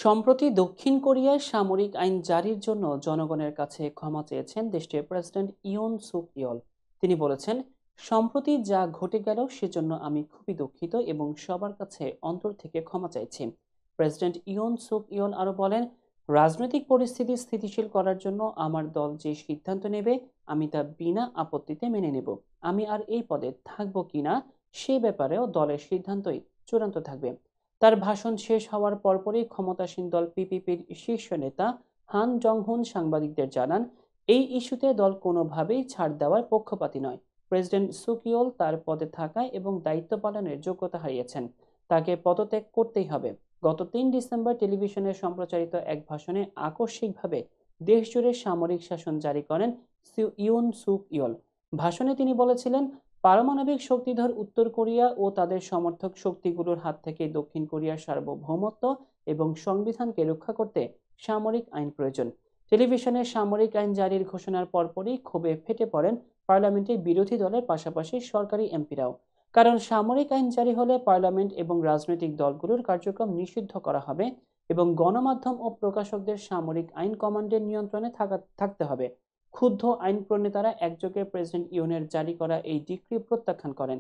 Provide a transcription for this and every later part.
সম্প্রতি দক্ষিণ কোরিয়ায় সামরিক আইন জারির জন্য জনগণের কাছে ক্ষমা চেয়েছেন দেশটির প্রেসিডেন্ট ইয়ন সুক ইয়ল। তিনি বলেছেন, সম্প্রতি যা ঘটে গেল সেজন্য আমি খুবই দুঃখিত এবং সবার কাছে অন্তর থেকে ক্ষমা চাইছি। প্রেসিডেন্ট ইয়ন সুক ইয়ল আরও বলেন, রাজনৈতিক পরিস্থিতি স্থিতিশীল করার জন্য আমার দল যে সিদ্ধান্ত নেবে আমি তা বিনা আপত্তিতে মেনে নেব। আমি আর এই পদে থাকবো কিনা সে ব্যাপারেও দলের সিদ্ধান্তই চূড়ান্ত থাকবে। তার ভাষণ শেষ হওয়ার পরপরই ক্ষমতাসীন দল পিপিপির শীর্ষ নেতা হান জং-হুন সাংবাদিকদের জানান, এই ইস্যুতে দল কোনোভাবেই ছাড় দেওয়ার পক্ষপাতী নয়। প্রেসিডেন্ট সুকিওল তার পদে থাকায় এবং দায়িত্ব পালনের যোগ্যতা হারিয়েছেন, তাকে পদত্যাগ করতেই হবে। গত ৩ ডিসেম্বর টেলিভিশনে সম্প্রচারিত এক ভাষণে আকস্মিকভাবে দেশজুড়ে সামরিক শাসন জারি করেন ইউন সুক ইয়ল। ভাষণে তিনি বলেছিলেন, পারমাণবিক শক্তিধর উত্তর কোরিয়া ও তাদের সমর্থক শক্তিগুলোর হাত থেকে দক্ষিণ কোরিয়ার সার্বভৌমত্ব এবং সংবিধানকে রক্ষা করতে সামরিক আইন প্রয়োজন। টেলিভিশনে সামরিক আইন জারির ঘোষণার পরপরই ক্ষোভে ফেটে পড়েন পার্লামেন্টের বিরোধী দলের পাশাপাশি সরকারি এমপিরাও। কারণ সামরিক আইন জারি হলে পার্লামেন্ট এবং রাজনৈতিক দলগুলোর কার্যক্রম নিষিদ্ধ করা হবে এবং গণমাধ্যম ও প্রকাশকদের সামরিক আইন কমান্ডের নিয়ন্ত্রণে থাকতে হবে। ক্ষুব্ধ আইন প্রণেতারা একযোগে প্রেসিডেন্ট ইউনের জারি করা এই ডিক্রি প্রত্যাখ্যান করেন।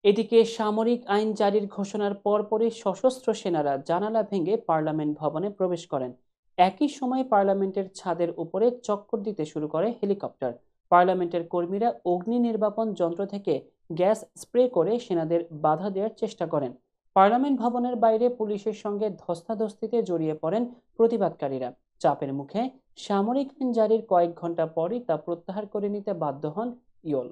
এদিকে সামরিক আইন জারির ঘোষণার পরপরই সশস্ত্র সেনারা জানালা ভেঙে পার্লামেন্ট ভবনে প্রবেশ করেন। একই সময় পার্লামেন্টের ছাদের উপরে চক্কর দিতে শুরু করে হেলিকপ্টার। পার্লামেন্টের কর্মীরা অগ্নি নির্বাপন যন্ত্র থেকে গ্যাস স্প্রে করে সেনাদের বাধা দেওয়ার চেষ্টা করেন। পার্লামেন্ট ভবনের বাইরে পুলিশের সঙ্গে ধস্তাধস্তিতে জড়িয়ে পড়েন প্রতিবাদকারীরা। চাপের মুখে সামরিক আইন জারির কয়েক ঘন্টা পরই তা প্রত্যাহার করে নিতে বাধ্য হন ইয়ল।